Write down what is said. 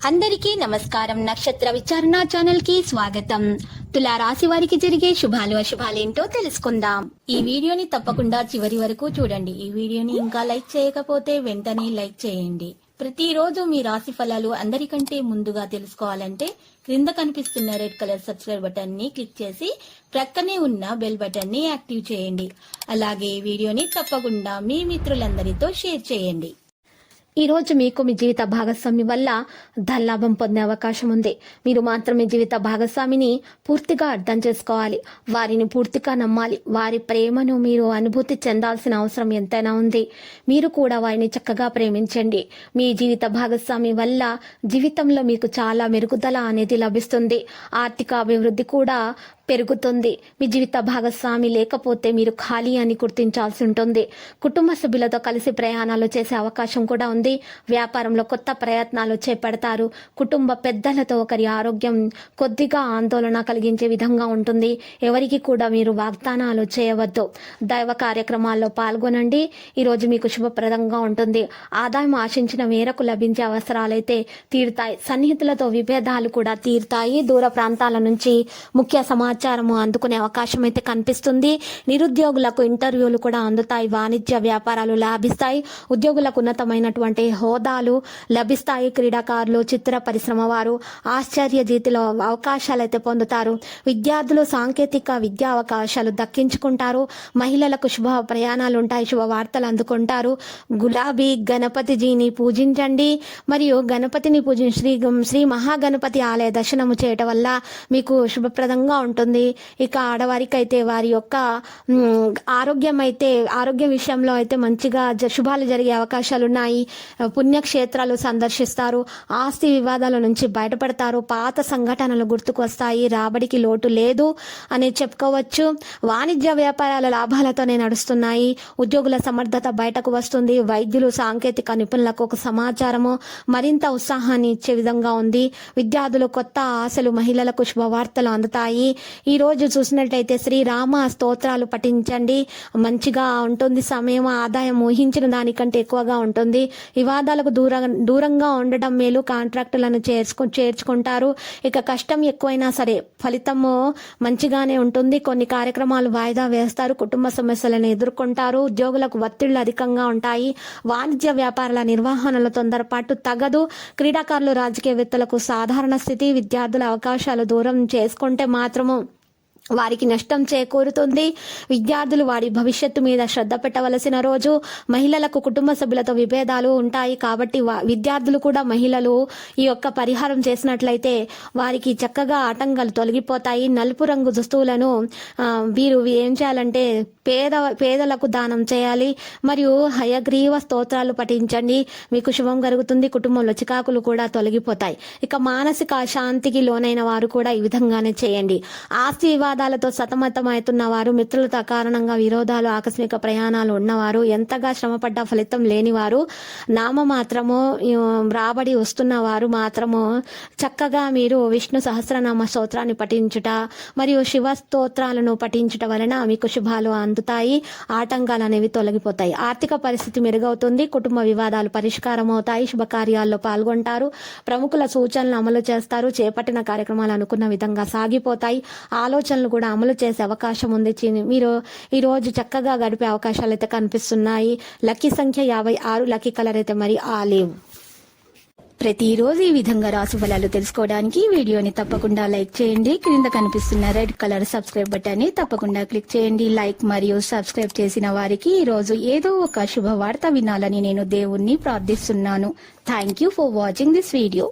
అందరికీ నమస్కారం. నక్షత్ర విచారణ ఛానల్ కి స్వాగతం. తులా రాశి వారికి జరిగే శుభాలు అశుభాలేంటో తెలుసుకుందాం. ఈ వీడియోని తప్పకుండా చివరి వరకు చూడండి. ఈ వీడియోని ఇంకా లైక్ చేయకపోతే వెంటనే లైక్ చేయండి. ప్రతిరోజు మీ రాశి ఫలాలు అందరికంటే ముందుగా తెలుసుకోవాలంటే క్రింద కనిపిస్తున్న రెడ్ కలర్ సబ్స్క్రైబ్ బటన్ ని క్లిక్ చేసి ప్రక్కనే ఉన్న బెల్ బటన్ ని యాక్టివ్ చేయండి. అలాగే ఈ వీడియోని తప్పకుండా మీ మిత్రులందరితో షేర్ చేయండి. ఈ రోజు మీకు మీ జీవిత భాగస్వామి వల్ల ధనలాభం పొందే అవకాశం ఉంది. మీరు మాత్రం మీ జీవిత భాగస్వామిని పూర్తిగా అర్థం చేసుకోవాలి. వారిని పూర్తిగా నమ్మాలి. వారి ప్రేమను మీరు అనుభూతి చెందాల్సిన అవసరం ఎంతైనా ఉంది. మీరు కూడా వారిని చక్కగా ప్రేమించండి. మీ జీవిత భాగస్వామి వల్ల జీవితంలో మీకు చాలా మెరుగుదల అనేది లభిస్తుంది. ఆర్థిక అభివృద్ధి కూడా పెరుగుతుంది. మీ జీవిత భాగస్వామి లేకపోతే మీరు ఖాళీ అని గుర్తించాల్సి ఉంటుంది. కుటుంబ సభ్యులతో కలిసి ప్రయాణాలు చేసే అవకాశం కూడా ఉంది. వ్యాపారంలో కొత్త ప్రయత్నాలు చేపడతారు. కుటుంబ పెద్దలతో ఒకరి ఆరోగ్యం కొద్దిగా ఆందోళన కలిగించే విధంగా ఉంటుంది. ఎవరికి కూడా మీరు వాగ్దానాలు చేయవద్దు. దైవ కార్యక్రమాల్లో పాల్గొనండి. ఈరోజు మీకు శుభప్రదంగా ఉంటుంది. ఆదాయం ఆశించిన మేరకు లభించే అవసరాలైతే తీరుతాయి. సన్నిహితులతో విభేదాలు కూడా తీరుతాయి. దూర ప్రాంతాల నుంచి ముఖ్య సమాచారము అందుకునే అవకాశం అయితే కనిపిస్తుంది. నిరుద్యోగులకు ఇంటర్వ్యూలు కూడా అందుతాయి. వాణిజ్య వ్యాపారాలు లాభిస్తాయి. ఉద్యోగులకు ఉన్నతమైనటువంటి హోదాలు లభిస్తాయి. క్రీడాకారులు, చిత్ర పరిశ్రమ వారు ఆశ్చర్య జీతిలో అవకాశాలు అయితే పొందుతారు. విద్యార్థులు సాంకేతిక విద్యా అవకాశాలు దక్కించుకుంటారు. మహిళలకు శుభ ప్రయాణాలు ఉంటాయి. శుభవార్తలు అందుకుంటారు. గులాబీ గణపతిజీని పూజించండి. మరియు గణపతిని శ్రీ మహాగణపతి ఆలయ దర్శనము చేయటం వల్ల మీకు శుభప్రదంగా ఉంటుంది. ఇక ఆడవారికి అయితే వారి యొక్క ఆరోగ్యం విషయంలో అయితే మంచిగా శుభాలు జరిగే అవకాశాలు ఉన్నాయి. పుణ్యక్షేత్రాలు సందర్శిస్తారు. ఆస్తి వివాదాల నుంచి బయటపడతారు. పాత సంఘటనలు గుర్తుకు వస్తాయి. రాబడికి లోటు లేదు అని చెప్పుకోవచ్చు. వాణిజ్య వ్యాపారాల లాభాలతోనే నడుస్తున్నాయి. ఉద్యోగుల సమర్థత బయటకు వస్తుంది. వైద్యులు, సాంకేతిక నిపుణులకు ఒక సమాచారము మరింత ఉత్సాహాన్ని ఇచ్చే విధంగా ఉంది. విద్యార్థులు కొత్త ఆశలు, మహిళలకు శుభవార్తలు అందుతాయి. ఈ రోజు చూసినట్లయితే శ్రీరామ స్తోత్రాలు పఠించండి. మంచిగా ఉంటుంది. సమయం, ఆదాయం ఊహించిన దానికంటే ఎక్కువగా ఉంటుంది. వివాదాలకు దూరంగా ఉండడం మేలు. కాంట్రాక్టులను చేర్చుకుంటారు. ఇక కష్టం ఎక్కువైనా సరే ఫలితము మంచిగానే ఉంటుంది. కొన్ని కార్యక్రమాలు వాయిదా వేస్తారు. కుటుంబ సమస్యలను ఎదుర్కొంటారు. ఉద్యోగులకు ఒత్తిళ్లు అధికంగా ఉంటాయి. వాణిజ్య వ్యాపారాల నిర్వహణలో తొందరపాటు తగదు. క్రీడాకారులు, రాజకీయవేత్తలకు సాధారణ స్థితి. విద్యార్థుల అవకాశాలు దూరం చేసుకుంటే మాత్రము వారికి నష్టం చేకూరుతుంది. విద్యార్థులు వారి భవిష్యత్తు మీద శ్రద్ధ పెట్టవలసిన రోజు. మహిళలకు కుటుంబ సభ్యులతో విభేదాలు ఉంటాయి. కాబట్టి విద్యార్థులు కూడా మహిళలు ఈ యొక్క పరిహారం చేసినట్లయితే వారికి చక్కగా ఆటంకాలు తొలగిపోతాయి. నలుపు రంగు దుస్తువులను వీరు ఏం చేయాలంటే పేదలకు దానం చేయాలి. మరియు హయగ్రీవ స్తోత్రాలు పఠించండి. మీకు శుభం కలుగుతుంది. కుటుంబంలో చికాకులు కూడా తొలగిపోతాయి. ఇక మానసిక అశాంతికి లోనైన వారు కూడా ఈ విధంగానే చేయండి. ఆస్తి వివాదాలతో సతమతమవుతున్న వారు, మిత్రులతో కారణంగా విరోధాలు, ఆకస్మిక ప్రయాణాలు ఉన్నవారు, ఎంతగా శ్రమపడ్డ ఫలితం లేనివారు, నామమాత్రము రాబడి వస్తున్న వారు మాత్రము చక్కగా మీరు విష్ణు సహస్రనామ స్తోత్రాన్ని పఠించుట మరియు శివ స్తోత్రాలను పఠించుట వలన మీకు శుభాలు అందుతాయి. ఆటంకాలు అనేవి తొలగిపోతాయి. ఆర్థిక పరిస్థితి మెరుగవుతుంది. కుటుంబ వివాదాలు పరిష్కారం అవుతాయి. శుభకార్యాల్లో పాల్గొంటారు. ప్రముఖుల సూచనలు అమలు చేస్తారు. చేపట్టిన కార్యక్రమాలు అనుకున్న విధంగా సాగిపోతాయి. ఆలోచనలు కూడా అమలు చేసే అవకాశం ఉంది. మీరు ఈ రోజు చక్కగా గడిపే అవకాశాలు అయితే కనిపిస్తున్నాయి. లక్కీ సంఖ్య 56. లక్కీ కలర్ అయితే మరి ఆలివ్. ప్రతిరోజు ఈ విధంగా రాశి ఫలాలు తెలుసుకోవడానికి వీడియోని తప్పకుండా లైక్ చేయండి. క్రింద కనిపిస్తున్న రెడ్ కలర్ సబ్స్క్రైబ్ బటన్ ని తప్పకుండా క్లిక్ చేయండి. లైక్ మరియు సబ్స్క్రైబ్ చేసిన వారికి ఈ రోజు ఏదో ఒక శుభవార్త వినాలని నేను దేవుణ్ణి ప్రార్థిస్తున్నాను. Thank you for watching this video.